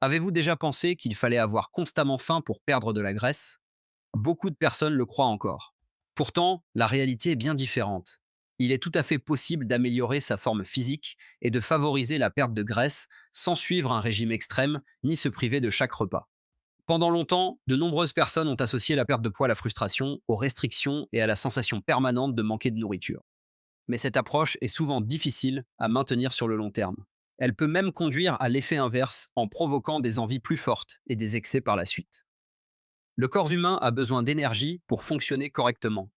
Avez-vous déjà pensé qu'il fallait avoir constamment faim pour perdre de la graisse? Beaucoup de personnes le croient encore. Pourtant, la réalité est bien différente. Il est tout à fait possible d'améliorer sa forme physique et de favoriser la perte de graisse sans suivre un régime extrême ni se priver de chaque repas. Pendant longtemps, de nombreuses personnes ont associé la perte de poids à la frustration, aux restrictions et à la sensation permanente de manquer de nourriture. Mais cette approche est souvent difficile à maintenir sur le long terme. Elle peut même conduire à l'effet inverse en provoquant des envies plus fortes et des excès par la suite. Le corps humain a besoin d'énergie pour fonctionner correctement.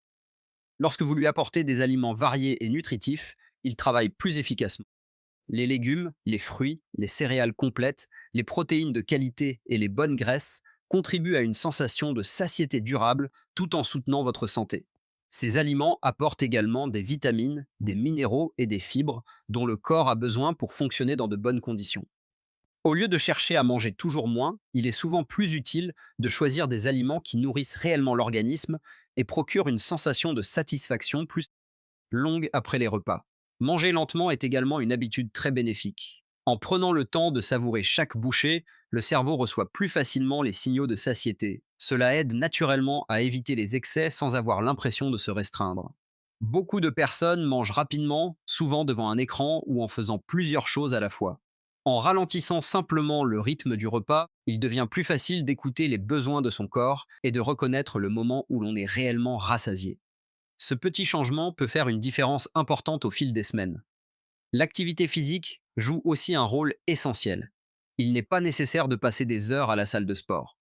Lorsque vous lui apportez des aliments variés et nutritifs, il travaille plus efficacement. Les légumes, les fruits, les céréales complètes, les protéines de qualité et les bonnes graisses contribuent à une sensation de satiété durable tout en soutenant votre santé. Ces aliments apportent également des vitamines, des minéraux et des fibres dont le corps a besoin pour fonctionner dans de bonnes conditions. Au lieu de chercher à manger toujours moins, il est souvent plus utile de choisir des aliments qui nourrissent réellement l'organisme et procurent une sensation de satisfaction plus longue après les repas. Manger lentement est également une habitude très bénéfique. En prenant le temps de savourer chaque bouchée, le cerveau reçoit plus facilement les signaux de satiété. Cela aide naturellement à éviter les excès sans avoir l'impression de se restreindre. Beaucoup de personnes mangent rapidement, souvent devant un écran ou en faisant plusieurs choses à la fois. En ralentissant simplement le rythme du repas, il devient plus facile d'écouter les besoins de son corps et de reconnaître le moment où l'on est réellement rassasié. Ce petit changement peut faire une différence importante au fil des semaines. L'activité physique joue aussi un rôle essentiel. Il n'est pas nécessaire de passer des heures à la salle de sport.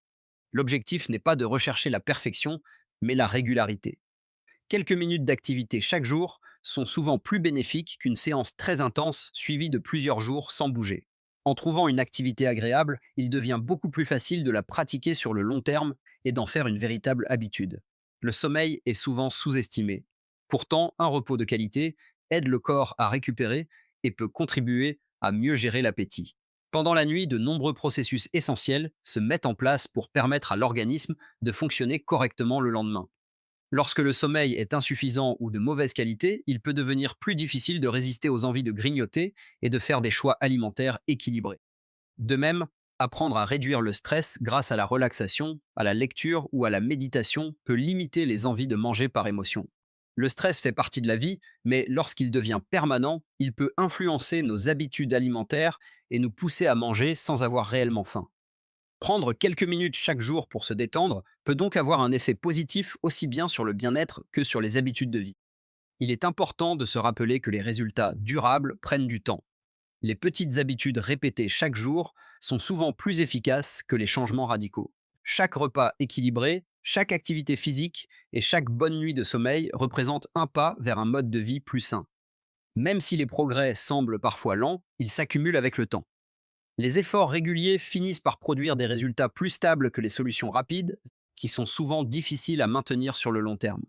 L'objectif n'est pas de rechercher la perfection, mais la régularité. Quelques minutes d'activité chaque jour sont souvent plus bénéfiques qu'une séance très intense suivie de plusieurs jours sans bouger. En trouvant une activité agréable, il devient beaucoup plus facile de la pratiquer sur le long terme et d'en faire une véritable habitude. Le sommeil est souvent sous-estimé. Pourtant, un repos de qualité aide le corps à récupérer et peut contribuer à mieux gérer l'appétit. Pendant la nuit, de nombreux processus essentiels se mettent en place pour permettre à l'organisme de fonctionner correctement le lendemain. Lorsque le sommeil est insuffisant ou de mauvaise qualité, il peut devenir plus difficile de résister aux envies de grignoter et de faire des choix alimentaires équilibrés. De même, apprendre à réduire le stress grâce à la relaxation, à la lecture ou à la méditation peut limiter les envies de manger par émotion. Le stress fait partie de la vie, mais lorsqu'il devient permanent, il peut influencer nos habitudes alimentaires et nous pousser à manger sans avoir réellement faim. Prendre quelques minutes chaque jour pour se détendre peut donc avoir un effet positif aussi bien sur le bien-être que sur les habitudes de vie. Il est important de se rappeler que les résultats durables prennent du temps. Les petites habitudes répétées chaque jour sont souvent plus efficaces que les changements radicaux. Chaque repas équilibré, chaque activité physique et chaque bonne nuit de sommeil représentent un pas vers un mode de vie plus sain. Même si les progrès semblent parfois lents, ils s'accumulent avec le temps. Les efforts réguliers finissent par produire des résultats plus stables que les solutions rapides, qui sont souvent difficiles à maintenir sur le long terme.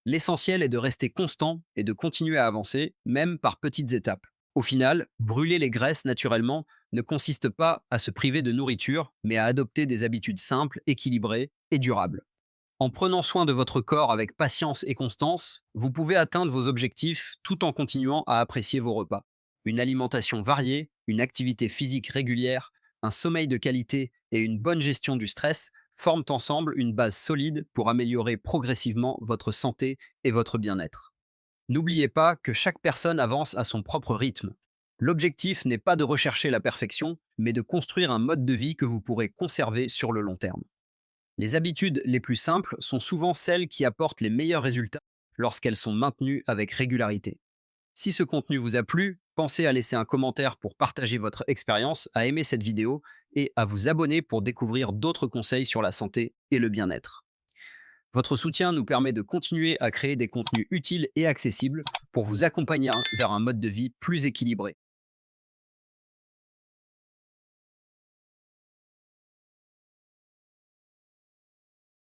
L'essentiel est de rester constant et de continuer à avancer, même par petites étapes. Au final, brûler les graisses naturellement ne consiste pas à se priver de nourriture, mais à adopter des habitudes simples, équilibrées et durables. En prenant soin de votre corps avec patience et constance, vous pouvez atteindre vos objectifs tout en continuant à apprécier vos repas. Une alimentation variée, une activité physique régulière, un sommeil de qualité et une bonne gestion du stress forment ensemble une base solide pour améliorer progressivement votre santé et votre bien-être. N'oubliez pas que chaque personne avance à son propre rythme. L'objectif n'est pas de rechercher la perfection, mais de construire un mode de vie que vous pourrez conserver sur le long terme. Les habitudes les plus simples sont souvent celles qui apportent les meilleurs résultats lorsqu'elles sont maintenues avec régularité. Si ce contenu vous a plu, pensez à laisser un commentaire pour partager votre expérience, à aimer cette vidéo et à vous abonner pour découvrir d'autres conseils sur la santé et le bien-être. Votre soutien nous permet de continuer à créer des contenus utiles et accessibles pour vous accompagner vers un mode de vie plus équilibré.